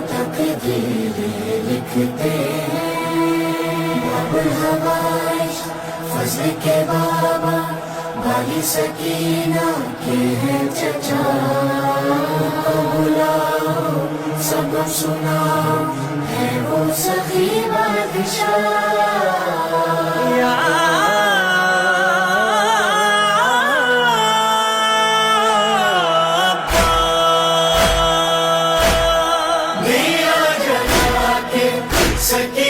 تقدیریں لکھتے ہیں، باب الحوائج فضل کے بابا، بالی سکینہ کے ہیں چچا، بلاؤ سبق سناؤ ہے وہ سخی بادشاہ۔ سکینہ